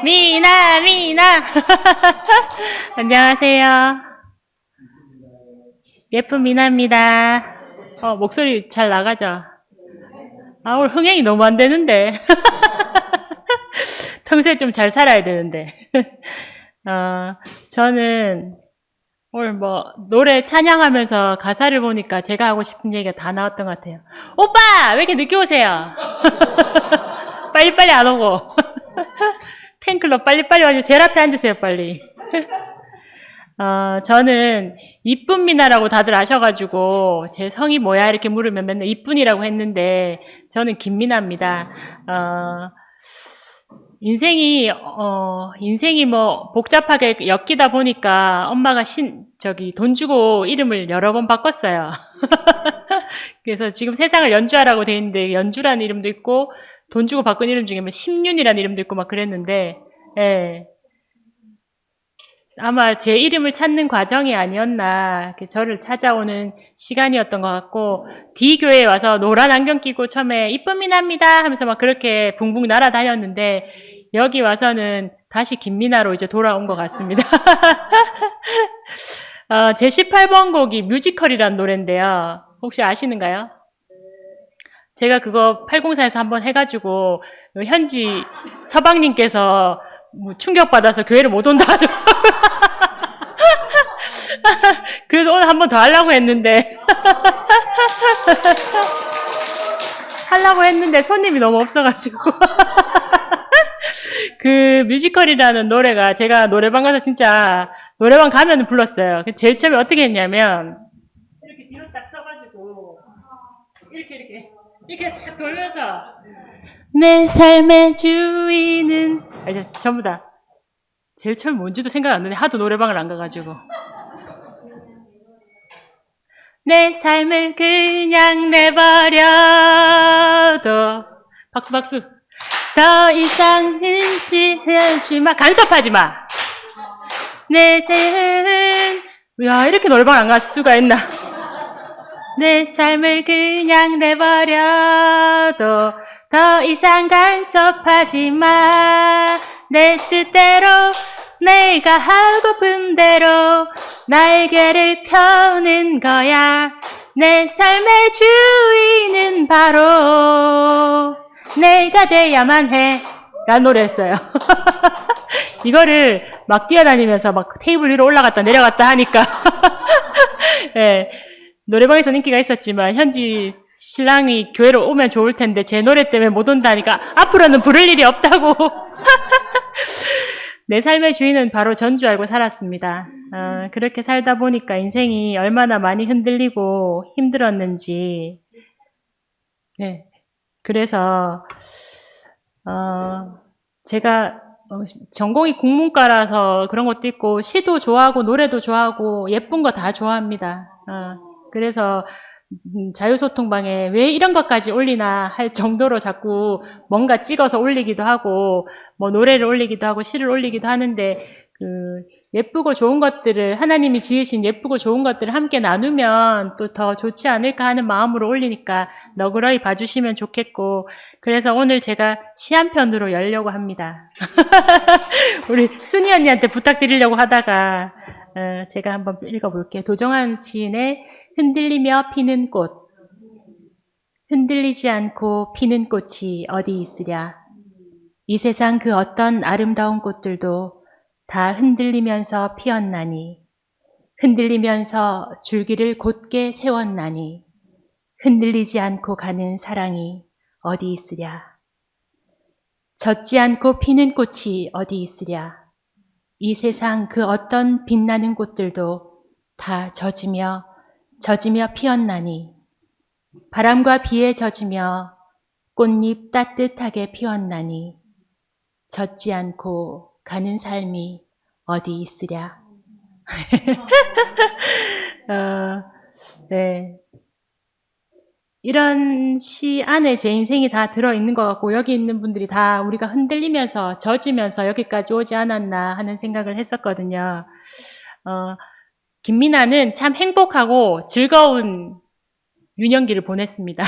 미나, 미나. 안녕하세요. 예쁜 미나입니다. 목소리 잘 나가죠? 오늘 흥행이 너무 안 되는데. 평소에 좀 잘 살아야 되는데. 저는 오늘 노래 찬양하면서 가사를 보니까 제가 하고 싶은 얘기가 다 나왔던 것 같아요. 오빠! 왜 이렇게 늦게 오세요? 빨리빨리 안 오고. 팬클럽 빨리빨리 와주세요. 제일 앞에 앉으세요, 빨리. 저는 이쁜 미나라고 다들 아셔가지고 제 성이 뭐야 이렇게 물으면 맨날 이쁜이라고 했는데 저는 김미나입니다. 인생이 복잡하게 엮이다 보니까 엄마가 돈 주고 이름을 여러 번 바꿨어요. 그래서 지금 세상을 연주하라고 돼 있는데 연주라는 이름도 있고 돈 주고 바꾼 이름 중에 심윤이라는 이름도 있고 막 그랬는데, 예. 아마 제 이름을 찾는 과정이 아니었나, 저를 찾아오는 시간이었던 것 같고, D교회에 와서 노란 안경 끼고 처음에 이쁜 미나입니다 하면서 막 그렇게 붕붕 날아다녔는데, 여기 와서는 다시 김미나로 이제 돌아온 것 같습니다. 제 18번 곡이 뮤지컬이라는 노래인데요. 혹시 아시는가요? 제가 그거 804에서 한번 해가지고, 현지 서방님께서 충격받아서 교회를 못 온다 하더라고요. 그래서 오늘 한 번 더 하려고 했는데 손님이 너무 없어가지고 그 뮤지컬이라는 노래가 제가 노래방 가서 진짜 노래방 가면 불렀어요. 제일 처음에 어떻게 했냐면 이렇게 뒤로 딱 서가지고 이렇게 착 돌면서 내 삶의 주인은 전부 다 제일 처음 뭔지도 생각 안 나네. 하도 노래방을 안 가가지고 내 삶을 그냥 내버려도 박수 더 이상 흔들지마 간섭하지마 내 삶은 야 이렇게 노래방을 안 갈 수가 있나 내 삶을 그냥 내버려도 더 이상 간섭하지마 내 뜻대로 내가 하고픈 대로 날개를 펴는 거야 내 삶의 주인은 바로 내가 돼야만 해 라는 노래였어요. 이거를 막 뛰어다니면서 막 테이블 위로 올라갔다 내려갔다 하니까 네, 노래방에서는 인기가 있었지만 현지 신랑이 교회로 오면 좋을 텐데 제 노래 때문에 못 온다니까 앞으로는 부를 일이 없다고 내 삶의 주인은 바로 전 줄 알고 살았습니다. 그렇게 살다 보니까 인생이 얼마나 많이 흔들리고 힘들었는지 네. 그래서 제가 전공이 국문과라서 그런 것도 있고 시도 좋아하고 노래도 좋아하고 예쁜 거 다 좋아합니다. 그래서 자유소통방에 왜 이런 것까지 올리나 할 정도로 자꾸 뭔가 찍어서 올리기도 하고 노래를 올리기도 하고 시를 올리기도 하는데 예쁘고 좋은 것들을 하나님이 지으신 예쁘고 좋은 것들을 함께 나누면 또 더 좋지 않을까 하는 마음으로 올리니까 너그러이 봐주시면 좋겠고 그래서 오늘 제가 시 한 편으로 열려고 합니다. 우리 순이 언니한테 부탁드리려고 하다가 제가 한번 읽어볼게요. 도정환 시인의 흔들리며 피는 꽃 흔들리지 않고 피는 꽃이 어디 있으랴 이 세상 그 어떤 아름다운 꽃들도 다 흔들리면서 피었나니 흔들리면서 줄기를 곧게 세웠나니 흔들리지 않고 가는 사랑이 어디 있으랴 젖지 않고 피는 꽃이 어디 있으랴 이 세상 그 어떤 빛나는 꽃들도 다 젖으며 피었나니 바람과 비에 젖으며 꽃잎 따뜻하게 피었나니 젖지 않고 가는 삶이 어디 있으랴. 네. 이런 시 안에 제 인생이 다 들어있는 것 같고 여기 있는 분들이 다 우리가 흔들리면서 젖으면서 여기까지 오지 않았나 하는 생각을 했었거든요. 김미나는 참 행복하고 즐거운 유년기를 보냈습니다.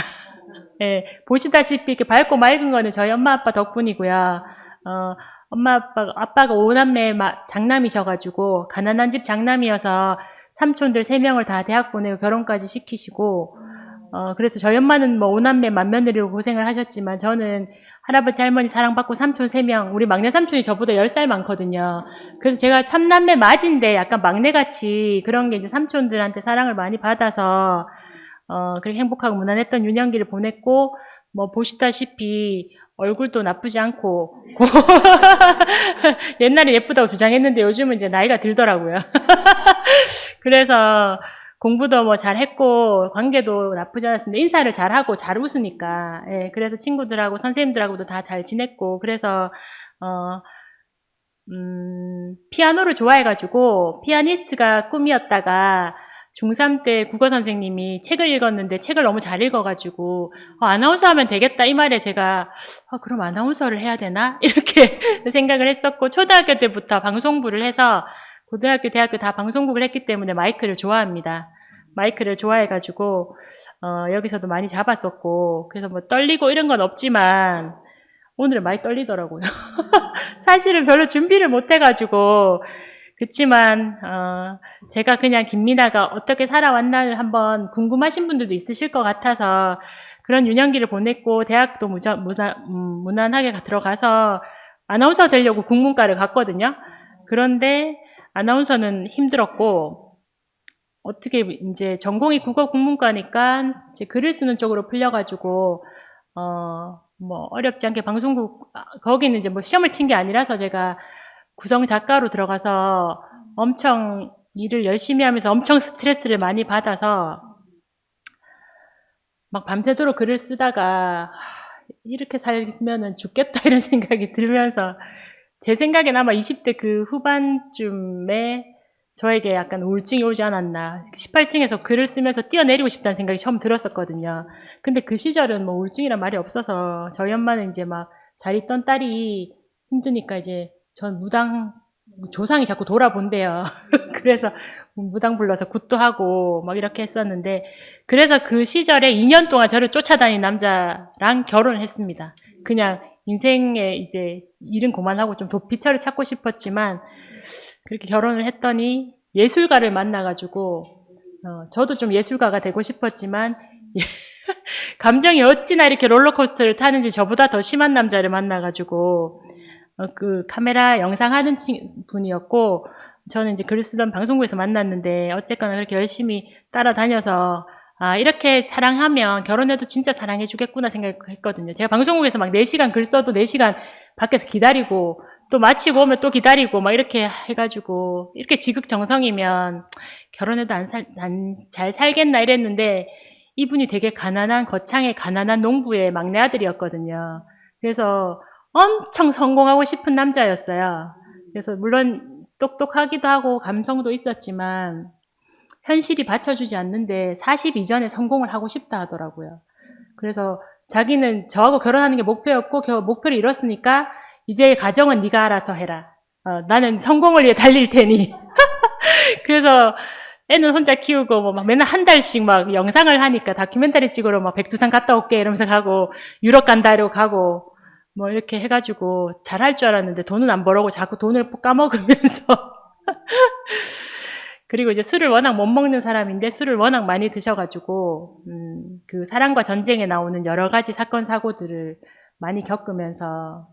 예, 보시다시피 이렇게 밝고 맑은 거는 저희 엄마 아빠 덕분이고요. 아빠가 5남매 장남이셔가지고, 가난한 집 장남이어서 삼촌들 3명을 다 대학 보내고 결혼까지 시키시고, 그래서 저희 엄마는 뭐 5남매 맏며느리로 고생을 하셨지만, 저는 할아버지 할머니 사랑받고 삼촌 3명, 우리 막내 삼촌이 저보다 10살 많거든요. 그래서 제가 3남매 맞인데 약간 막내같이 그런 게 이제 삼촌들한테 사랑을 많이 받아서, 그렇게 행복하고 무난했던 유년기를 보냈고, 뭐 보시다시피 얼굴도 나쁘지 않고 옛날에 예쁘다고 주장했는데 요즘은 이제 나이가 들더라고요. 그래서 공부도 뭐 잘했고 관계도 나쁘지 않았습니다. 인사를 잘하고 잘 웃으니까. 예, 그래서 친구들하고 선생님들하고도 다 잘 지냈고 그래서 피아노를 좋아해가지고 피아니스트가 꿈이었다가 중3 때 국어 선생님이 책을 읽었는데 책을 너무 잘 읽어가지고 아나운서 하면 되겠다 이 말에 제가 그럼 아나운서를 해야 되나? 이렇게 생각을 했었고 초등학교 때부터 방송부를 해서 고등학교, 대학교 다 방송국을 했기 때문에 마이크를 좋아합니다. 마이크를 좋아해가지고 여기서도 많이 잡았었고 그래서 뭐 떨리고 이런 건 없지만 오늘은 많이 떨리더라고요. 사실은 별로 준비를 못 해가지고 그렇지만 제가 그냥 김미나가 어떻게 살아왔나를 한번 궁금하신 분들도 있으실 것 같아서 그런 유년기를 보냈고 대학도 무난하게 들어가서 아나운서 되려고 국문과를 갔거든요. 그런데 아나운서는 힘들었고 어떻게 이제 전공이 국어 국문과니까 이제 글을 쓰는 쪽으로 풀려가지고 뭐 어렵지 않게 방송국 거기는 이제 뭐 시험을 친 게 아니라서 제가 구성 작가로 들어가서 엄청 일을 열심히 하면서 엄청 스트레스를 많이 받아서 막 밤새도록 글을 쓰다가 이렇게 살면은 죽겠다 이런 생각이 들면서 제 생각엔 아마 20대 그 후반쯤에 저에게 약간 우울증이 오지 않았나. 18층에서 글을 쓰면서 뛰어내리고 싶다는 생각이 처음 들었었거든요. 근데 그 시절은 뭐 우울증이란 말이 없어서 저희 엄마는 이제 막 잘 있던 딸이 힘드니까 이제 전 무당 조상이 자꾸 돌아본대요. 그래서 무당 불러서 굿도 하고 막 이렇게 했었는데 그래서 그 시절에 2년 동안 저를 쫓아다닌 남자랑 결혼을 했습니다. 그냥 인생에 이제 일은 그만하고 좀 도피처를 찾고 싶었지만 그렇게 결혼을 했더니 예술가를 만나가지고 저도 좀 예술가가 되고 싶었지만 감정이 어찌나 이렇게 롤러코스터를 타는지 저보다 더 심한 남자를 만나가지고 그 카메라 영상하는 분이었고 저는 이제 글을 쓰던 방송국에서 만났는데 어쨌거나 그렇게 열심히 따라다녀서 이렇게 사랑하면 결혼해도 진짜 사랑해 주겠구나 생각했거든요. 제가 방송국에서 막 4시간 글 써도 4시간 밖에서 기다리고 또 마치고 오면 또 기다리고 막 이렇게 해가지고 이렇게 지극정성이면 결혼해도 잘 살겠나 이랬는데 이분이 되게 가난한 거창의 가난한 농부의 막내 아들이었거든요. 그래서 엄청 성공하고 싶은 남자였어요. 그래서 물론 똑똑하기도 하고 감성도 있었지만 현실이 받쳐주지 않는데 40 이전에 성공을 하고 싶다 하더라고요. 그래서 자기는 저하고 결혼하는 게 목표였고 목표를 이뤘으니까 이제 가정은 네가 알아서 해라. 나는 성공을 위해 달릴 테니. 그래서 애는 혼자 키우고 뭐 막 맨날 한 달씩 막 영상을 하니까 다큐멘터리 찍으러 막 백두산 갔다 올게 이러면서 가고 유럽 간다 이러고 가고 뭐 이렇게 해가지고 잘할 줄 알았는데 돈은 안 벌어고 자꾸 돈을 까먹으면서 그리고 이제 술을 워낙 못 먹는 사람인데 술을 워낙 많이 드셔가지고 그 사랑과 전쟁에 나오는 여러 가지 사건 사고들을 많이 겪으면서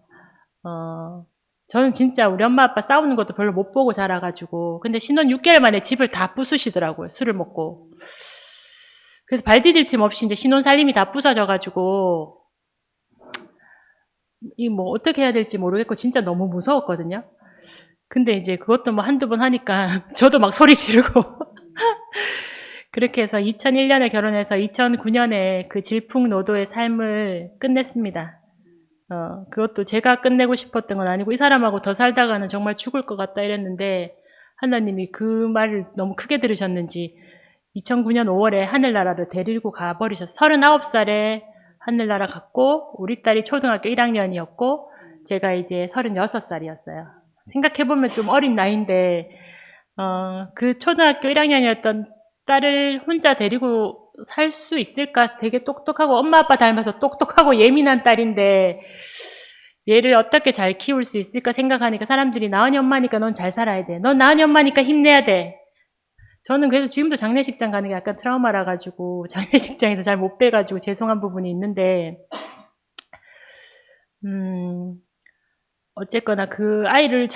저는 진짜 우리 엄마 아빠 싸우는 것도 별로 못 보고 자라가지고 근데 신혼 6개월 만에 집을 다 부수시더라고요. 술을 먹고. 그래서 발 디딜 틈 없이 이제 신혼 살림이 다 부서져가지고 이 뭐 어떻게 해야 될지 모르겠고 진짜 너무 무서웠거든요. 근데 이제 그것도 뭐 한두 번 하니까 저도 막 소리 지르고 그렇게 해서 2001년에 결혼해서 2009년에 그 질풍노도의 삶을 끝냈습니다. 그것도 제가 끝내고 싶었던 건 아니고 이 사람하고 더 살다가는 정말 죽을 것 같다 이랬는데 하나님이 그 말을 너무 크게 들으셨는지 2009년 5월에 하늘나라를 데리고 가버리셨어요. 39살에 하늘나라 갔고 우리 딸이 초등학교 1학년이었고 제가 이제 36살이었어요. 생각해보면 좀 어린 나이인데 그 초등학교 1학년이었던 딸을 혼자 데리고 살 수 있을까? 되게 똑똑하고 엄마 아빠 닮아서 똑똑하고 예민한 딸인데 얘를 어떻게 잘 키울 수 있을까 생각하니까 사람들이 나은이 엄마니까 넌 잘 살아야 돼. 넌 나은이 엄마니까 힘내야 돼. 저는 그래서 지금도 장례식장 가는 게 약간 트라우마라 가지고 장례식장에서 잘 못 빼가지고 죄송한 부분이 있는데 어쨌거나 그 아이를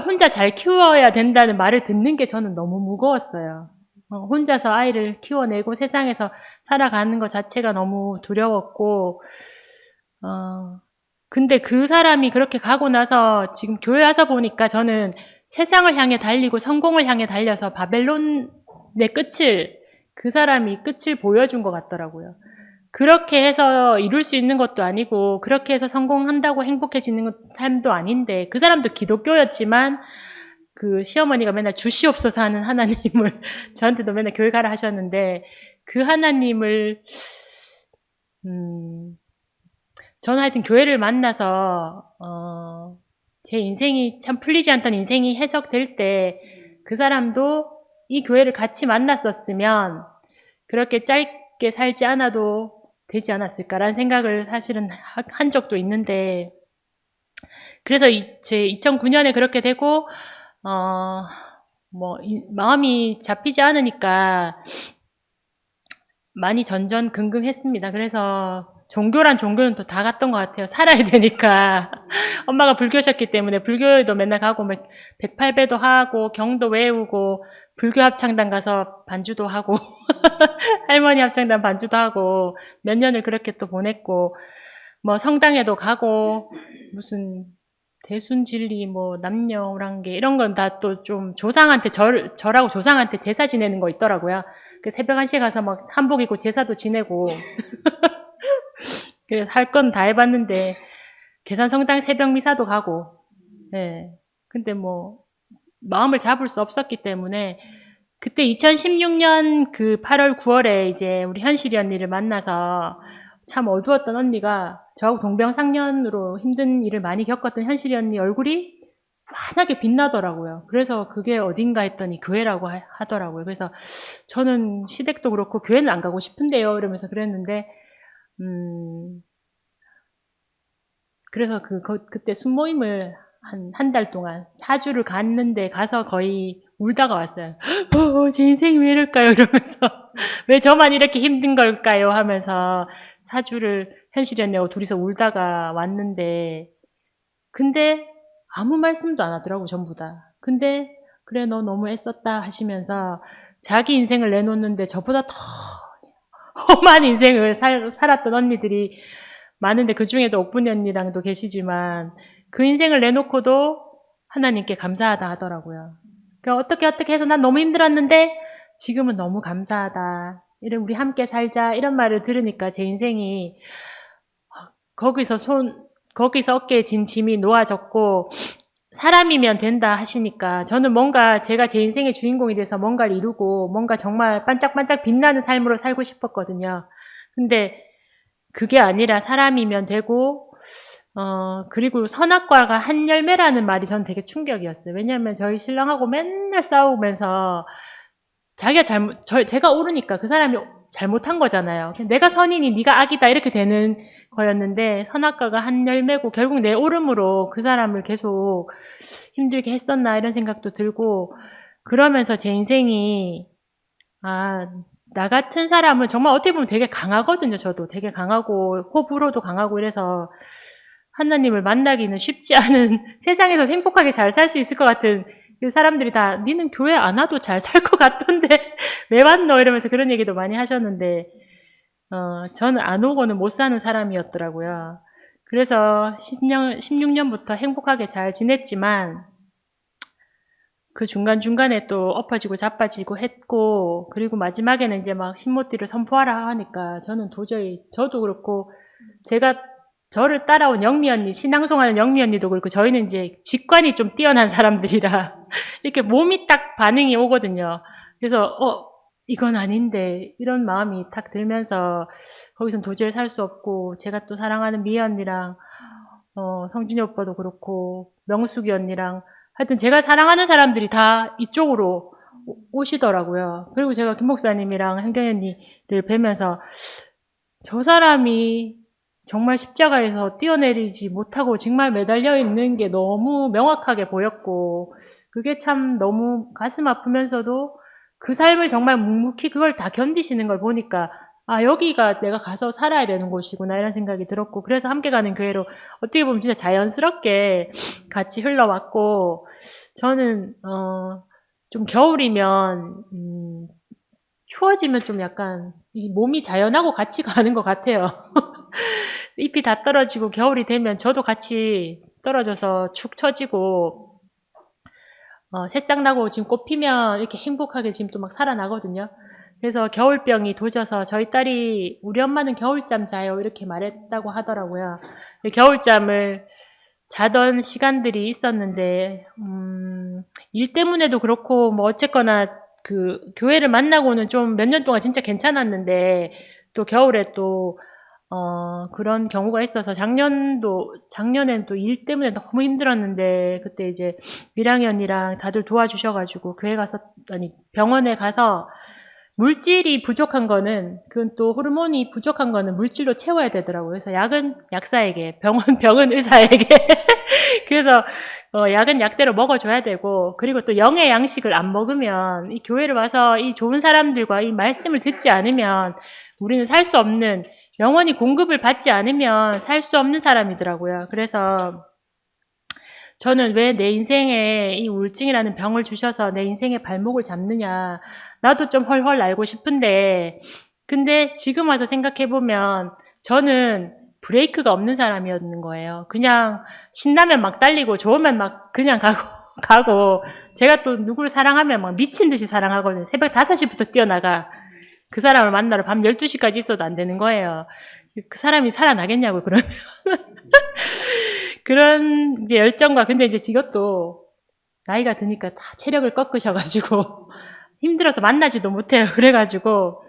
혼자 잘 키워야 된다는 말을 듣는 게 저는 너무 무거웠어요. 혼자서 아이를 키워내고 세상에서 살아가는 것 자체가 너무 두려웠고, 근데 그 사람이 그렇게 가고 나서 지금 교회 와서 보니까 저는 세상을 향해 달리고 성공을 향해 달려서 바벨론의 그 사람이 끝을 보여준 것 같더라고요. 그렇게 해서 이룰 수 있는 것도 아니고 그렇게 해서 성공한다고 행복해지는 삶도 아닌데 그 사람도 기독교였지만 그 시어머니가 맨날 주시옵소서 하는 하나님을 저한테도 맨날 교회 가라 하셨는데 그 하나님을 저는 하여튼 교회를 만나서 제 인생이 참 풀리지 않던 인생이 해석될 때 그 사람도 이 교회를 같이 만났었으면 그렇게 짧게 살지 않아도 되지 않았을까라는 생각을 사실은 한 적도 있는데 그래서 제 2009년에 그렇게 되고 마음이 잡히지 않으니까 많이 전전긍긍했습니다. 그래서 종교란 종교는 또 다 갔던 것 같아요. 살아야 되니까. 엄마가 불교셨기 때문에 불교에도 맨날 가고 108배도 하고 경도 외우고 불교 합창단 가서 반주도 하고 할머니 합창단 반주도 하고 몇 년을 그렇게 또 보냈고 뭐 성당에도 가고 무슨 대순진리 뭐 남녀오랑계 이런 건 다 또 좀 조상한테 절하고 조상한테 제사 지내는 거 있더라고요. 그 새벽 1시에 가서 막 한복 입고 제사도 지내고 그래서 할 건 다 해봤는데 계산성당 새벽 미사도 가고 예. 근데 뭐 마음을 잡을 수 없었기 때문에 그때 2016년 그 8월 9월에 이제 우리 현실이 언니를 만나서 참 어두웠던 언니가 저하고 동병상련으로 힘든 일을 많이 겪었던 현실이 언니 얼굴이 환하게 빛나더라고요. 그래서 그게 어딘가 했더니 교회라고 하더라고요. 그래서 저는 시댁도 그렇고 교회는 안 가고 싶은데요. 이러면서 그랬는데 그래서 그때 순모임을 한 달 동안 4주를 갔는데 가서 거의 울다가 왔어요. 제 인생이 왜 이럴까요? 이러면서 왜 저만 이렇게 힘든 걸까요? 하면서 4주를 현실이 언니하고 둘이서 울다가 왔는데 근데 아무 말씀도 안 하더라고 전부 다. 근데 그래 너 너무 애썼다 하시면서 자기 인생을 내놓는데 저보다 더 험한 인생을 살았던 언니들이 많은데 그 중에도 옥분이 언니랑도 계시지만 그 인생을 내놓고도 하나님께 감사하다 하더라고요. 그러니까 어떻게 해서 난 너무 힘들었는데 지금은 너무 감사하다. 이런 우리 함께 살자 이런 말을 들으니까 제 인생이 거기서 어깨에 진 짐이 놓아졌고 사람이면 된다 하시니까 저는 뭔가 제가 제 인생의 주인공이 돼서 뭔가를 이루고 뭔가 정말 반짝반짝 빛나는 삶으로 살고 싶었거든요. 근데 그게 아니라 사람이면 되고 그리고 선악과가 한 열매라는 말이 전 되게 충격이었어요. 왜냐하면 저희 신랑하고 맨날 싸우면서 자기가 제가 옳으니까 그 사람이 잘못한 거잖아요. 내가 선이니 네가 악이다 이렇게 되는 거였는데 선악과가 한 열매고 결국 내 옳음으로 그 사람을 계속 힘들게 했었나 이런 생각도 들고 그러면서 제 인생이 나 같은 사람은 정말 어떻게 보면 되게 강하거든요. 저도 되게 강하고 호불호도 강하고 이래서 하나님을 만나기는 쉽지 않은 세상에서 행복하게 잘 살 수 있을 것 같은 그 사람들이 다 니는 교회 안 와도 잘 살 것 같던데 왜 왔노 이러면서 그런 얘기도 많이 하셨는데 저는 안 오고는 못 사는 사람이었더라고요. 그래서 16년부터 행복하게 잘 지냈지만 그 중간중간에 또 엎어지고 자빠지고 했고 그리고 마지막에는 이제 막 신모띠를 선포하라 하니까 저는 도저히 저도 그렇고 제가 저를 따라온 영미 언니, 신앙송하는 영미 언니도 그렇고 저희는 이제 직관이 좀 뛰어난 사람들이라 이렇게 몸이 딱 반응이 오거든요. 그래서 이건 아닌데 이런 마음이 딱 들면서 거기선 도저히 살 수 없고 제가 또 사랑하는 미애 언니랑 성준이 오빠도 그렇고 명숙이 언니랑 하여튼 제가 사랑하는 사람들이 다 이쪽으로 오시더라고요. 그리고 제가 김 목사님이랑 hen경이 언니를 뵈면서 저 사람이 정말 십자가에서 뛰어내리지 못하고 정말 매달려 있는 게 너무 명확하게 보였고, 그게 참 너무 가슴 아프면서도 그 삶을 정말 묵묵히 그걸 다 견디시는 걸 보니까, 아, 여기가 내가 가서 살아야 되는 곳이구나, 이런 생각이 들었고, 그래서 함께 가는 교회로 어떻게 보면 진짜 자연스럽게 같이 흘러왔고, 저는, 좀 겨울이면, 추워지면 좀 약간, 이 몸이 자연하고 같이 가는 것 같아요. 잎이 다 떨어지고 겨울이 되면 저도 같이 떨어져서 축 처지고 새싹 나고 지금 꽃 피면 이렇게 행복하게 지금 또 막 살아나거든요. 그래서 겨울병이 도져서 저희 딸이 우리 엄마는 겨울잠 자요 이렇게 말했다고 하더라고요. 겨울잠을 자던 시간들이 있었는데 일 때문에도 그렇고 뭐 어쨌거나 그 교회를 만나고는 좀 몇 년 동안 진짜 괜찮았는데 또 겨울에 또 그런 경우가 있어서 작년엔 또 일 때문에 너무 힘들었는데, 그때 이제 미랑이 언니랑 다들 도와주셔가지고, 병원에 가서, 물질이 부족한 거는, 그건 또 호르몬이 부족한 거는 물질로 채워야 되더라고요. 그래서 약은 약사에게, 병은 의사에게. 그래서, 약은 약대로 먹어줘야 되고, 그리고 또 영의 양식을 안 먹으면, 이 교회를 와서 이 좋은 사람들과 이 말씀을 듣지 않으면, 우리는 살 수 없는, 영원히 공급을 받지 않으면 살 수 없는 사람이더라고요. 그래서 저는 왜 내 인생에 이 우울증이라는 병을 주셔서 내 인생의 발목을 잡느냐. 나도 좀 헐헐 알고 싶은데, 근데 지금 와서 생각해보면 저는 브레이크가 없는 사람이었는 거예요. 그냥 신나면 막 달리고 좋으면 막 그냥 가고, 제가 또 누구를 사랑하면 막 미친 듯이 사랑하거든요. 새벽 5시부터 뛰어나가. 그 사람을 만나러 밤 12시까지 있어도 안 되는 거예요. 그 사람이 살아나겠냐고요, 그러면. 그런 이제 열정과, 근데 이제 이것도 나이가 드니까 다 체력을 꺾으셔가지고 힘들어서 만나지도 못해요. 그래가지고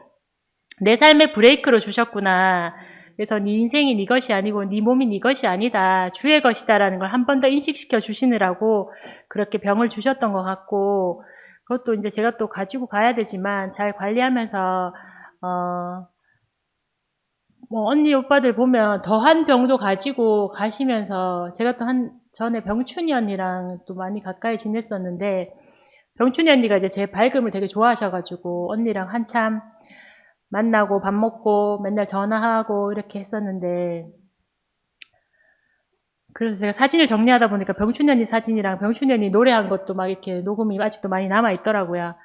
내 삶의 브레이크로 주셨구나. 그래서 네 인생이 네 것이 아니고 네 몸이 네 것이 아니다. 주의 것이다라는 걸 한 번 더 인식시켜 주시느라고 그렇게 병을 주셨던 것 같고, 그것도 이제 제가 또 가지고 가야 되지만 잘 관리하면서 뭐 언니 오빠들 보면 더한 병도 가지고 가시면서, 제가 또 전에 병춘이 언니랑 또 많이 가까이 지냈었는데, 병춘이 언니가 이제 제 밝음을 되게 좋아하셔가지고 언니랑 한참 만나고 밥 먹고 맨날 전화하고 이렇게 했었는데, 그래서 제가 사진을 정리하다 보니까 병춘이 언니 사진이랑 병춘이 언니 노래한 것도 막 이렇게 녹음이 아직도 많이 남아있더라고요.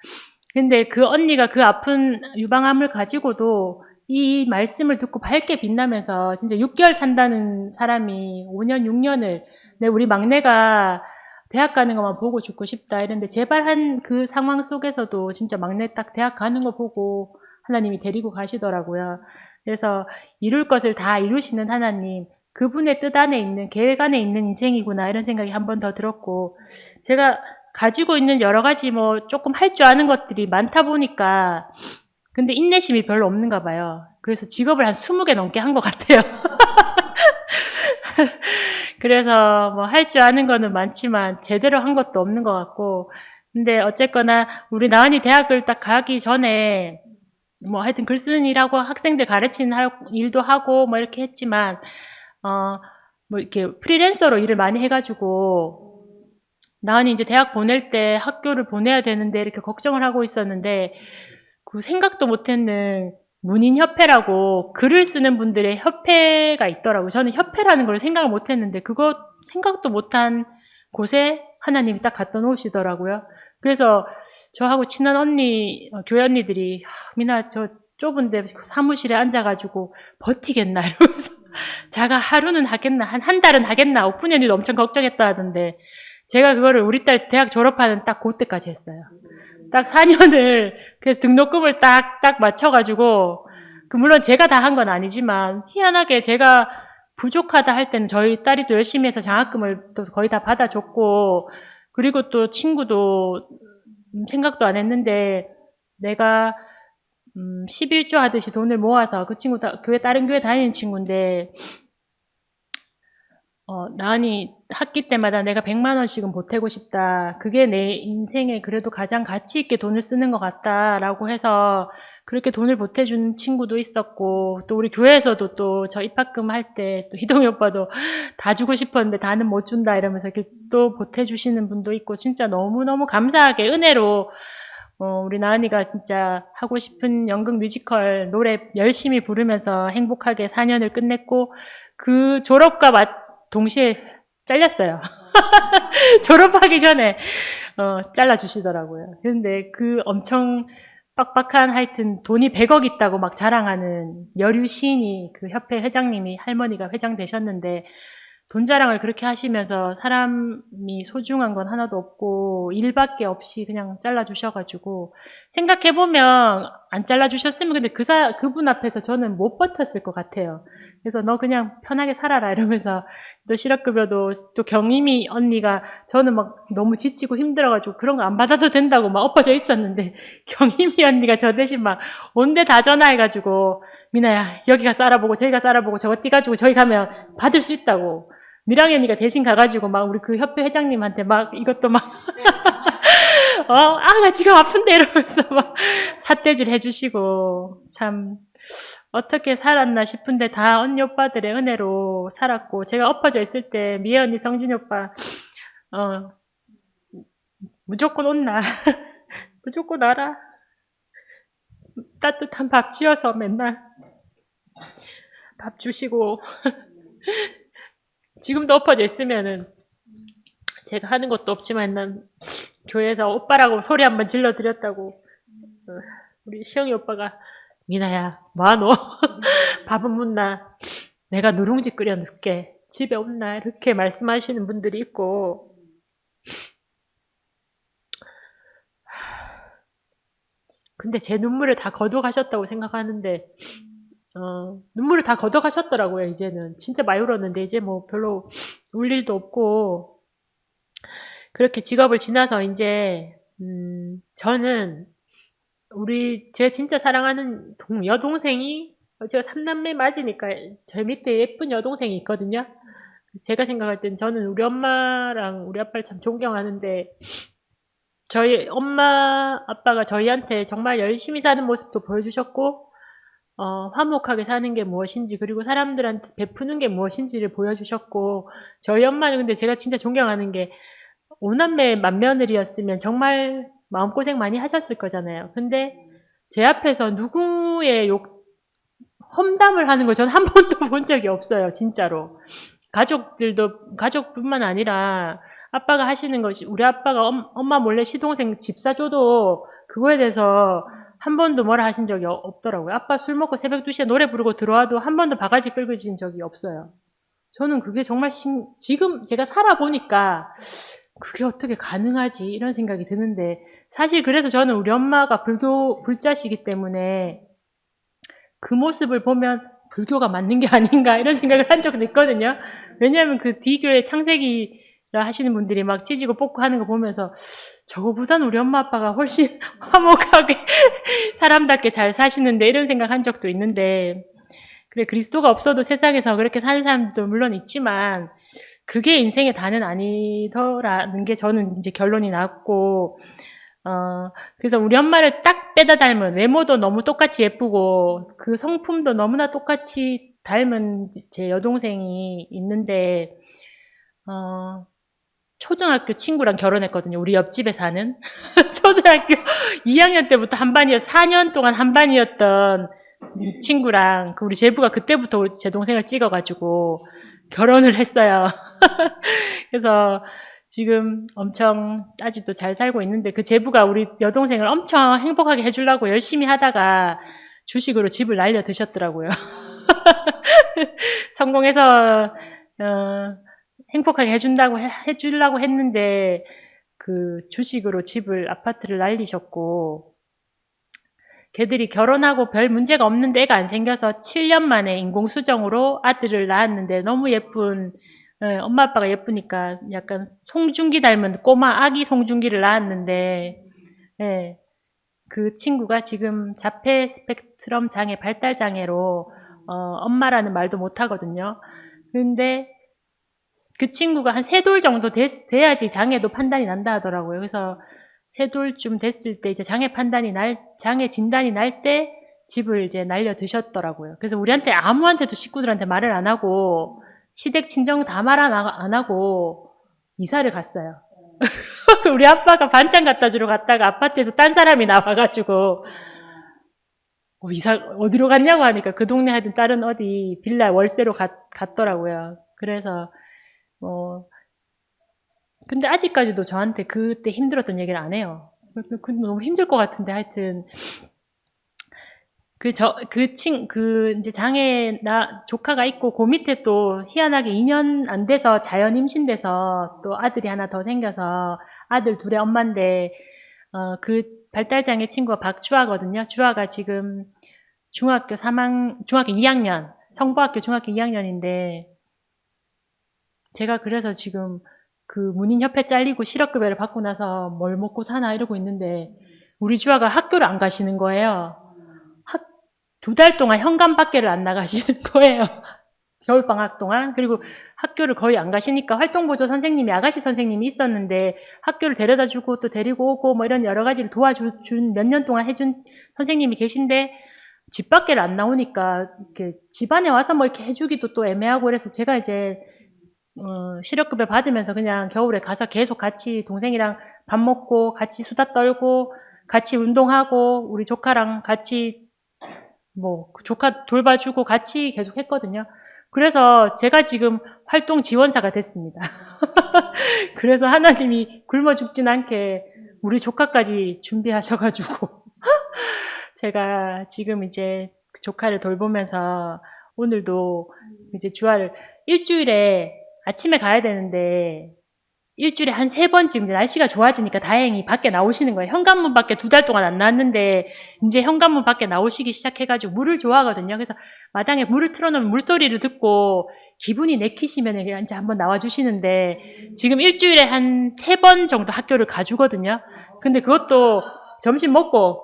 근데 그 언니가 그 아픈 유방암을 가지고도 이 말씀을 듣고 밝게 빛나면서 진짜 6개월 산다는 사람이 5년, 6년을, 우리 막내가 대학 가는 것만 보고 죽고 싶다 이랬는데, 제발 한 그 상황 속에서도 진짜 막내 딱 대학 가는 거 보고 하나님이 데리고 가시더라고요. 그래서 이룰 것을 다 이루시는 하나님, 그분의 뜻 안에 있는, 계획 안에 있는 인생이구나 이런 생각이 한 번 더 들었고, 제가 가지고 있는 여러 가지 뭐 조금 할 줄 아는 것들이 많다 보니까, 근데 인내심이 별로 없는가 봐요. 그래서 직업을 한 20개 넘게 한 것 같아요. 그래서 뭐 할 줄 아는 거는 많지만 제대로 한 것도 없는 것 같고, 근데 어쨌거나 우리 나은이 대학을 딱 가기 전에 뭐 하여튼 글 쓰는 일하고 학생들 가르치는 일도 하고 뭐 이렇게 했지만, 뭐 이렇게 프리랜서로 일을 많이 해가지고, 나은이 이제 대학 보낼 때 학교를 보내야 되는데 이렇게 걱정을 하고 있었는데, 그 생각도 못했는 문인협회라고 글을 쓰는 분들의 협회가 있더라고요. 저는 협회라는 걸 생각을 못했는데, 그거 생각도 못한 곳에 하나님이 딱 갖다 놓으시더라고요. 그래서 저하고 친한 언니, 교회 언니들이, 미나 저 좁은데 사무실에 앉아가지고 버티겠나 이러면서 자가 하루는 하겠나, 한 달은 하겠나, 오픈 언니도 엄청 걱정했다 하던데, 제가 그거를 우리 딸 대학 졸업하는 딱 그때까지 했어요. 딱 4년을, 그래서 등록금을 딱 맞춰가지고, 물론 제가 다 한 건 아니지만, 희한하게 제가 부족하다 할 때는 저희 딸이 또 열심히 해서 장학금을 또 거의 다 받아줬고, 그리고 또 친구도 생각도 안 했는데, 내가 11조 하듯이 돈을 모아서, 그 친구 다른 교회 다니는 친구인데, 나은이 학기 때마다 내가 100만 원씩은 보태고 싶다. 그게 내 인생에 그래도 가장 가치 있게 돈을 쓰는 것 같다라고 해서 그렇게 돈을 보태준 친구도 있었고, 또 우리 교회에서도 또 저 입학금 할 때 또 희동이 오빠도 다 주고 싶었는데 다는 못 준다 이러면서 이렇게 또 보태주시는 분도 있고, 진짜 너무너무 감사하게 은혜로 우리 나은이가 진짜 하고 싶은 연극 뮤지컬 노래 열심히 부르면서 행복하게 4년을 끝냈고, 그 졸업과 동시에 잘렸어요. 졸업하기 전에 잘라주시더라고요. 그런데 그 엄청 빡빡한, 하여튼 돈이 100억 있다고 막 자랑하는 여류 시인이, 그 협회 회장님이, 할머니가 회장 되셨는데 돈 자랑을 그렇게 하시면서 사람이 소중한 건 하나도 없고 일밖에 없이 그냥 잘라주셔가지고, 생각해보면 안 잘라주셨으면 근데 그분 앞에서 저는 못 버텼을 것 같아요. 그래서 너 그냥 편하게 살아라 이러면서, 또 실업급여도 또 경임이 언니가, 저는 막 너무 지치고 힘들어가지고 그런 거 안 받아도 된다고 막 엎어져 있었는데 경임이 언니가 저 대신 막 온데 다 전화해가지고, 미나야 여기 가서 알아보고 저기 가서 알아보고 저거 띄가지고 저기 가면 받을 수 있다고, 미랑이 언니가 대신 가가지고 막 우리 그 협회 회장님한테 막 이것도 막 나 지금 아픈데 이러면서 막 삿대질 해주시고, 참 어떻게 살았나 싶은데 다 언니 오빠들의 은혜로 살았고, 제가 엎어져 있을 때 미애 언니, 성준이 오빠 무조건 온나 무조건 와라, 따뜻한 밥 지어서 맨날 밥 주시고 지금도 엎어져 있으면은 제가 하는 것도 없지만 난 교회에서 오빠라고 소리 한번 질러드렸다고 우리 시영이 오빠가, 미나야 뭐하노? 밥은 묻나? 내가 누룽지 끓여 넣을게, 집에 없나? 이렇게 말씀하시는 분들이 있고, 근데 제 눈물을 다 거둬가셨다고 생각하는데 눈물을 다 걷어가셨더라고요. 이제는 진짜 많이 울었는데 이제 뭐 별로 울 일도 없고, 그렇게 직업을 지나서 이제 저는 제가 진짜 사랑하는 여동생이, 제가 3남매 맞으니까 저 밑에 예쁜 여동생이 있거든요. 제가 생각할 땐 저는 우리 엄마랑 우리 아빠를 참 존경하는데, 저희 엄마 아빠가 저희한테 정말 열심히 사는 모습도 보여주셨고, 화목하게 사는 게 무엇인지, 그리고 사람들한테 베푸는 게 무엇인지를 보여주셨고, 저희 엄마는 근데 제가 진짜 존경하는 게, 오남매 맏며느리였으면 정말 마음고생 많이 하셨을 거잖아요. 근데 제 앞에서 누구의 험담을 하는 걸 전 한 번도 본 적이 없어요. 진짜로. 가족뿐만 아니라 아빠가 하시는 것이, 우리 아빠가 엄마 몰래 시동생 집 사줘도 그거에 대해서 한 번도 뭐라 하신 적이 없더라고요. 아빠 술 먹고 새벽 2시에 노래 부르고 들어와도 한 번도 바가지 긁으신 적이 없어요. 저는 그게 정말 지금 제가 살아보니까 그게 어떻게 가능하지 이런 생각이 드는데, 사실 그래서 저는 우리 엄마가 불자시기 때문에 그 모습을 보면 불교가 맞는 게 아닌가 이런 생각을 한 적도 있거든요. 왜냐하면 그 D교의 창세기라 하시는 분들이 막 찢고 뽑고 하는 거 보면서 저거보다는 우리 엄마 아빠가 훨씬 화목하게 사람답게 잘 사시는데 이런 생각 한 적도 있는데, 그래 그리스도가 없어도 세상에서 그렇게 사는 사람들도 물론 있지만 그게 인생의 다는 아니더라는 게 저는 이제 결론이 났고, 그래서 우리 엄마를 딱 빼다 닮은, 외모도 너무 똑같이 예쁘고 그 성품도 너무나 똑같이 닮은 제 여동생이 있는데, 초등학교 친구랑 결혼했거든요. 우리 옆집에 사는 초등학교 2학년 때부터 한 반이었, 4년 동안 한 반이었던 친구랑, 우리 제부가 그때부터 제 동생을 찍어가지고 결혼을 했어요. 그래서 지금 엄청 아직도 잘 살고 있는데, 그 제부가 우리 여동생을 엄청 행복하게 해주려고 열심히 하다가 주식으로 집을 날려 드셨더라고요. 성공해서 행복하게 해주려고 했는데 그 주식으로 아파트를 날리셨고, 걔들이 결혼하고 별 문제가 없는데 애가 안 생겨서 7년 만에 인공수정으로 아들을 낳았는데, 너무 예쁜, 엄마 아빠가 예쁘니까 약간 송중기 닮은 꼬마 아기 송중기를 낳았는데, 그 친구가 지금 자폐 스펙트럼 장애, 발달 장애로 엄마라는 말도 못 하거든요. 근데 그 친구가 한 3돌 정도 돼야지 장애도 판단이 난다 하더라고요. 그래서 3돌쯤 됐을 때 이제 장애 진단이 날 때 집을 이제 날려 드셨더라고요. 그래서 우리한테 아무한테도 식구들한테 말을 안 하고 시댁 친정 다 말 안 하고 이사를 갔어요. 우리 아빠가 반찬 갖다 주러 갔다가 아파트에서 딴 사람이 나와가지고 이사 어디로 갔냐고 하니까 그 동네 하여튼 다른 어디 빌라 월세로 갔더라고요. 그래서 근데 아직까지도 저한테 그때 힘들었던 얘기를 안 해요. 너무 힘들 것 같은데 하여튼 이제 조카가 있고, 그 밑에 또 희한하게 2년 안 돼서 자연 임신돼서 또 아들이 하나 더 생겨서 아들 둘의 엄마인데, 그 발달장애 친구가 박주아거든요. 주아가 지금 중학교 2학년, 성보학교 중학교 2학년인데, 제가 그래서 지금 그 문인협회 잘리고 실업급여를 받고 나서 뭘 먹고 사나 이러고 있는데, 우리 주아가 학교를 안 가시는 거예요. 2달 동안 현관 밖에를 안 나가시는 거예요. 겨울방학 동안. 그리고 학교를 거의 안 가시니까 활동보조 선생님이, 아가씨 선생님이 있었는데 학교를 데려다 주고 또 데리고 오고 뭐 이런 여러 가지를 도와준 몇 년 동안 해준 선생님이 계신데 집 밖에를 안 나오니까 이렇게 집안에 와서 뭐 이렇게 해주기도 또 애매하고 그래서 제가 이제 실업급여 받으면서 그냥 겨울에 가서 계속 같이 동생이랑 밥 먹고 같이 수다 떨고 같이 운동하고 우리 조카랑 같이 조카 돌봐주고 같이 계속 했거든요. 그래서 제가 지금 활동 지원사가 됐습니다. 그래서 하나님이 굶어 죽진 않게 우리 조카까지 준비하셔가지고 제가 지금 이제 조카를 돌보면서 오늘도 이제 주아를 일주일에 아침에 가야 되는데 일주일에 한 3번 지금 날씨가 좋아지니까 다행히 밖에 나오시는 거예요. 현관문 밖에 2달 동안 안 나왔는데 이제 현관문 밖에 나오시기 시작해가지고 물을 좋아하거든요. 그래서 마당에 물을 틀어놓으면 물소리를 듣고 기분이 내키시면 이제 한번 나와주시는데 지금 일주일에 한 3번 정도 학교를 가주거든요. 근데 그것도 점심 먹고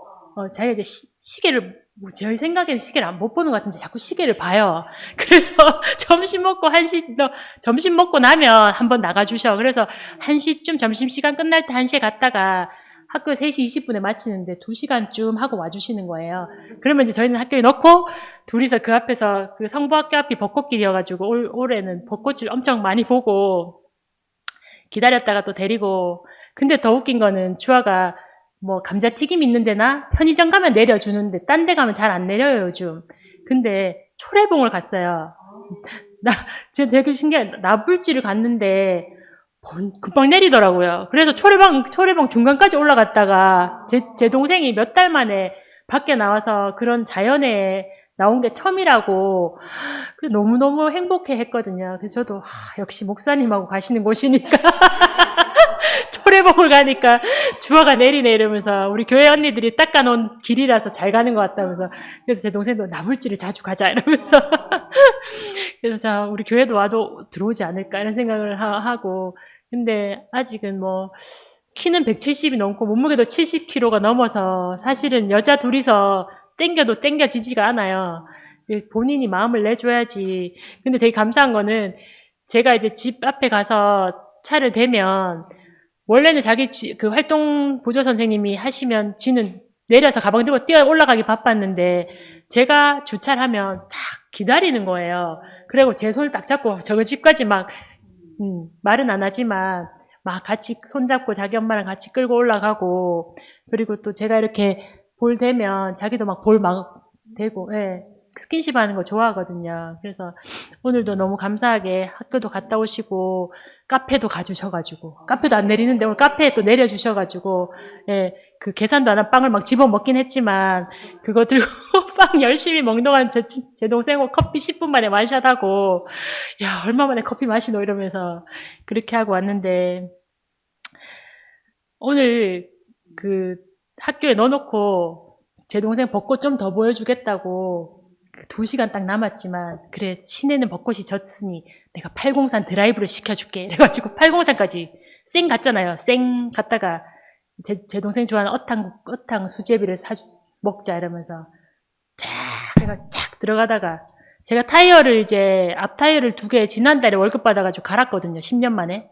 자기가 이제 시계를 저희 생각에는 시계를 못 보는 것 같은데 자꾸 시계를 봐요. 그래서 점심 먹고 나면 한번 나가주셔. 그래서 1시쯤 점심시간 끝날 때 1시에 갔다가 학교 3시 20분에 마치는데 2시간쯤 하고 와주시는 거예요. 그러면 이제 저희는 학교에 넣고 둘이서 그 앞에서 그 성부학교 앞이 벚꽃길이어가지고 올해는 벚꽃을 엄청 많이 보고 기다렸다가 또 데리고 근데 더 웃긴 거는 주아가 감자튀김 있는 데나 편의점 가면 내려주는데 딴 데 가면 잘 안 내려요 요즘. 근데 초래봉을 갔어요. 되게 신기해. 나불지를 갔는데 금방 내리더라고요. 그래서 초래봉 중간까지 올라갔다가 제 동생이 몇 달 만에 밖에 나와서 그런 자연에 나온 게 처음이라고 너무너무 행복해 했거든요. 그래서 저도 역시 목사님하고 가시는 곳이니까 초래봉을 가니까 주아가 내리네 이러면서 우리 교회 언니들이 닦아놓은 길이라서 잘 가는 것 같다면서 그래서 제 동생도 나물지를 자주 가자 이러면서 그래서 우리 교회도 와도 들어오지 않을까 이런 생각을 하고 근데 아직은 키는 170이 넘고 몸무게도 70kg가 넘어서 사실은 여자 둘이서 땡겨도 땡겨지지가 않아요. 본인이 마음을 내줘야지. 근데 되게 감사한 거는 제가 이제 집 앞에 가서 차를 대면 원래는 자기 그 활동 보조 선생님이 하시면 지는 내려서 가방 들고 뛰어 올라가기 바빴는데 제가 주차를 하면 딱 기다리는 거예요. 그리고 제 손을 딱 잡고 저거 집까지 말은 안 하지만 막 같이 손잡고 자기 엄마랑 같이 끌고 올라가고 그리고 또 제가 이렇게 볼 대면 자기도 막 볼 막 대고 스킨십 하는 거 좋아하거든요. 그래서 오늘도 너무 감사하게 학교도 갔다 오시고 카페도 가주셔가지고 카페도 안 내리는데 오늘 카페에 또 내려주셔가지고 그 계산도 안 한 빵을 막 집어 먹긴 했지만 그거 들고 빵 열심히 먹는 제 동생하고 커피 10분 만에 완샷하고 야 얼마 만에 커피 마시노 이러면서 그렇게 하고 왔는데 오늘 그 학교에 넣어놓고 제 동생 벚꽃 좀 더 보여주겠다고 2시간 딱 남았지만 그래 시내는 벚꽃이 졌으니 내가 803 드라이브를 시켜줄게 이래가지고 803까지 쌩 갔잖아요. 쌩 갔다가 제 동생 좋아하는 어탕 수제비를 먹자 이러면서 쫙 들어가다가 제가 타이어를 이제 앞 타이어를 2개 지난달에 월급 받아가지고 갈았거든요. 10년 만에.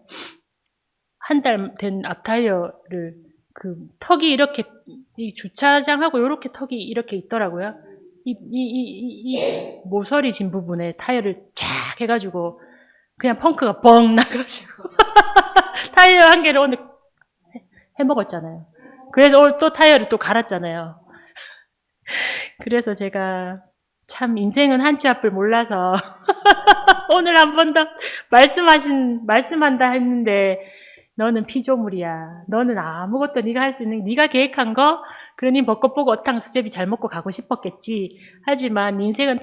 한 달 된 앞 타이어를 그 턱이 이렇게 이 주차장하고 이렇게 턱이 이렇게 있더라고요. 이 모서리 진 부분에 타이어를 쫙 해가지고 그냥 펑크가 뻥 나가지고 타이어 한 개를 오늘 해먹었잖아요. 그래서 오늘 또 타이어를 또 갈았잖아요. 그래서 제가 참 인생은 한치 앞을 몰라서 오늘 한 번 더 말씀한다 했는데 너는 피조물이야. 너는 아무것도 네가 할 수 있는 네가 계획한 거 그러니 벚꽃 보고 어탕 수제비 잘 먹고 가고 싶었겠지. 하지만 인생은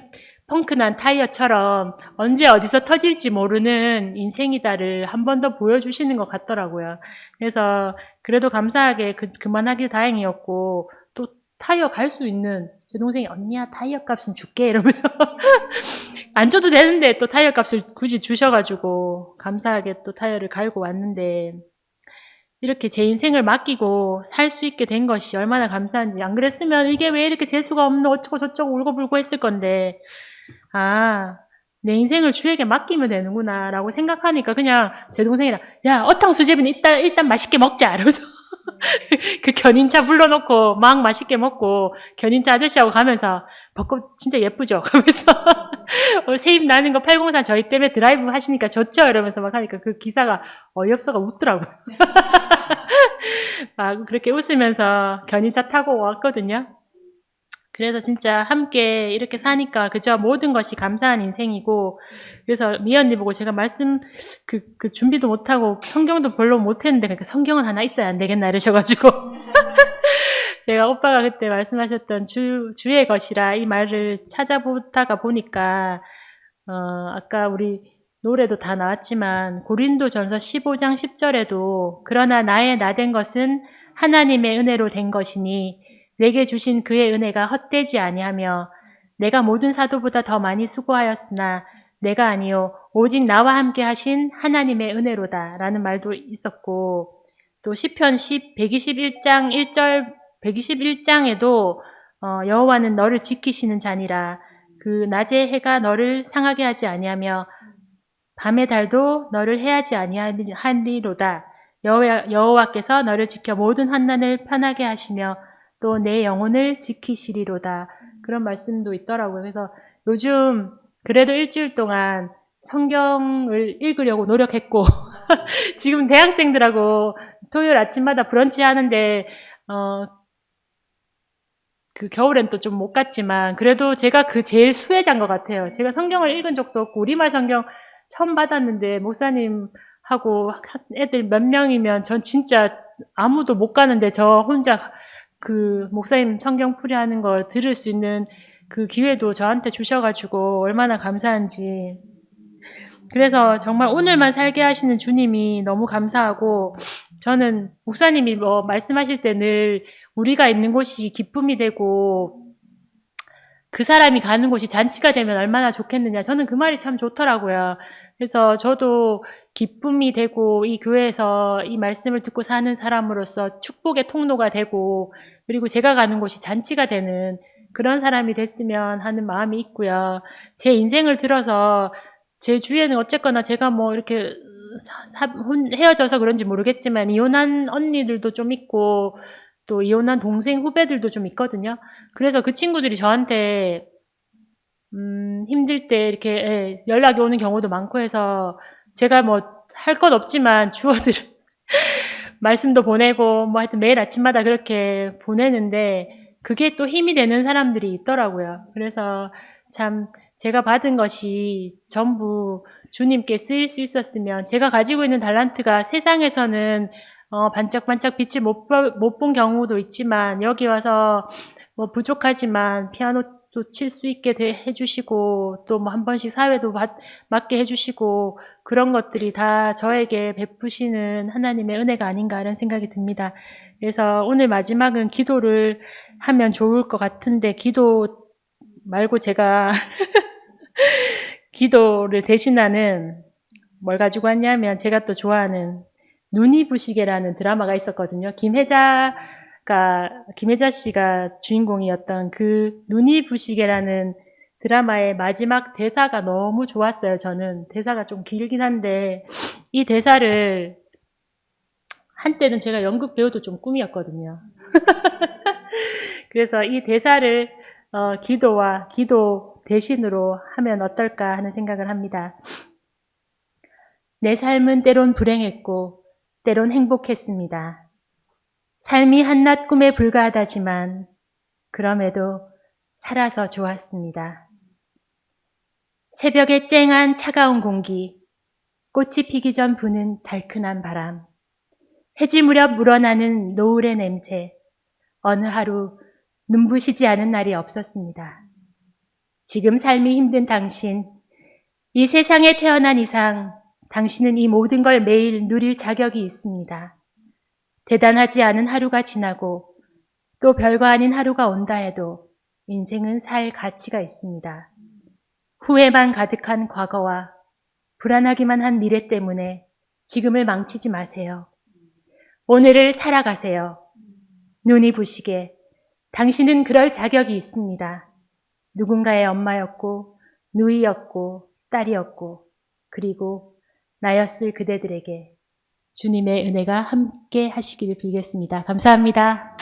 펑크난 타이어처럼 언제 어디서 터질지 모르는 인생이다를 한 번 더 보여주시는 것 같더라고요. 그래서 그래도 감사하게 그만하길 다행이었고 또 타이어 갈 수 있는 제 동생이 언니야 타이어 값은 줄게 이러면서 안 줘도 되는데 또 타이어 값을 굳이 주셔가지고 감사하게 또 타이어를 갈고 왔는데 이렇게 제 인생을 맡기고 살 수 있게 된 것이 얼마나 감사한지. 안 그랬으면 이게 왜 이렇게 재수가 없노 어쩌고 저쩌고 울고불고 했을 건데 내 인생을 주에게 맡기면 되는구나 라고 생각하니까 그냥 제 동생이랑 야 어탕 수제비는 일단 맛있게 먹자 이러면서 그 견인차 불러놓고 막 맛있게 먹고 견인차 아저씨하고 가면서 벚꽃 진짜 예쁘죠? 가면서 세입 나는 거 803 저희 때문에 드라이브 하시니까 좋죠? 이러면서 막 하니까 그 기사가 어이없어가 웃더라고요. 막 그렇게 웃으면서 견인차 타고 왔거든요. 그래서 진짜 함께 이렇게 사니까 그저 모든 것이 감사한 인생이고 그래서 미 언니 보고 제가 그 준비도 못하고 성경도 별로 못했는데 그러니까 성경은 하나 있어야 안 되겠나 이러셔가지고 제가 오빠가 그때 말씀하셨던 주의 것이라 이 말을 찾아보다가 보니까 아까 우리 노래도 다 나왔지만 고린도전서 15장 10절에도 그러나 나의 나된 것은 하나님의 은혜로 된 것이니 내게 주신 그의 은혜가 헛되지 아니하며 내가 모든 사도보다 더 많이 수고하였으나 내가 아니요 오직 나와 함께 하신 하나님의 은혜로다 라는 말도 있었고 또 시편 121장 1절 121장에도 여호와는 너를 지키시는 자니라 그 낮의 해가 너를 상하게 하지 아니하며 밤의 달도 너를 해하지 아니하리로다 여호와께서 너를 지켜 모든 환난을 편하게 하시며 또 내 영혼을 지키시리로다. 그런 말씀도 있더라고요. 그래서 요즘 그래도 일주일 동안 성경을 읽으려고 노력했고 지금 대학생들하고 토요일 아침마다 브런치 하는데 그 겨울엔 또 좀 못 갔지만 그래도 제가 그 제일 수혜자인 것 같아요. 제가 성경을 읽은 적도 없고 우리말 성경 처음 받았는데 목사님하고 애들 몇 명이면 전 진짜 아무도 못 가는데 저 혼자 그 목사님 성경 풀이하는 거 들을 수 있는 그 기회도 저한테 주셔가지고 얼마나 감사한지. 그래서 정말 오늘만 살게 하시는 주님이 너무 감사하고 저는 목사님이 뭐 말씀하실 때 늘 우리가 있는 곳이 기쁨이 되고 그 사람이 가는 곳이 잔치가 되면 얼마나 좋겠느냐. 저는 그 말이 참 좋더라고요. 그래서 저도 기쁨이 되고 이 교회에서 이 말씀을 듣고 사는 사람으로서 축복의 통로가 되고 그리고 제가 가는 곳이 잔치가 되는 그런 사람이 됐으면 하는 마음이 있고요. 제 인생을 들어서 제 주위에는 어쨌거나 제가 뭐 이렇게 헤어져서 그런지 모르겠지만 이혼한 언니들도 좀 있고 또 이혼한 동생 후배들도 좀 있거든요. 그래서 그 친구들이 저한테 힘들 때 이렇게 연락이 오는 경우도 많고 해서 제가 뭐 할 건 없지만 주어들 말씀도 보내고 뭐 하여튼 매일 아침마다 그렇게 보내는데 그게 또 힘이 되는 사람들이 있더라고요. 그래서 참 제가 받은 것이 전부 주님께 쓰일 수 있었으면 제가 가지고 있는 달란트가 세상에서는 반짝반짝 빛을 못 본 경우도 있지만 여기 와서 뭐 부족하지만 피아노도 칠 수 있게 해주시고 또 뭐 한 번씩 사회도 맡게 해주시고 그런 것들이 다 저에게 베푸시는 하나님의 은혜가 아닌가 이런 생각이 듭니다. 그래서 오늘 마지막은 기도를 하면 좋을 것 같은데 기도 말고 제가 기도를 대신하는 뭘 가지고 왔냐면 제가 또 좋아하는 눈이 부시게라는 드라마가 있었거든요. 김혜자 씨가 주인공이었던 그 눈이 부시게라는 드라마의 마지막 대사가 너무 좋았어요. 저는 대사가 좀 길긴 한데 이 대사를 한때는 제가 연극 배우도 좀 꿈이었거든요. 그래서 이 대사를 기도와 기도 대신으로 하면 어떨까 하는 생각을 합니다. 내 삶은 때론 불행했고 때론 행복했습니다. 삶이 한낱 꿈에 불과하다지만 그럼에도 살아서 좋았습니다. 새벽에 쨍한 차가운 공기, 꽃이 피기 전 부는 달큰한 바람, 해질 무렵 물어나는 노을의 냄새, 어느 하루 눈부시지 않은 날이 없었습니다. 지금 삶이 힘든 당신, 이 세상에 태어난 이상 당신은 이 모든 걸 매일 누릴 자격이 있습니다. 대단하지 않은 하루가 지나고 또 별거 아닌 하루가 온다 해도 인생은 살 가치가 있습니다. 후회만 가득한 과거와 불안하기만 한 미래 때문에 지금을 망치지 마세요. 오늘을 살아가세요. 눈이 부시게 당신은 그럴 자격이 있습니다. 누군가의 엄마였고 누이였고 딸이었고 그리고 나였을 그대들에게 주님의 은혜가 함께 하시기를 빌겠습니다. 감사합니다.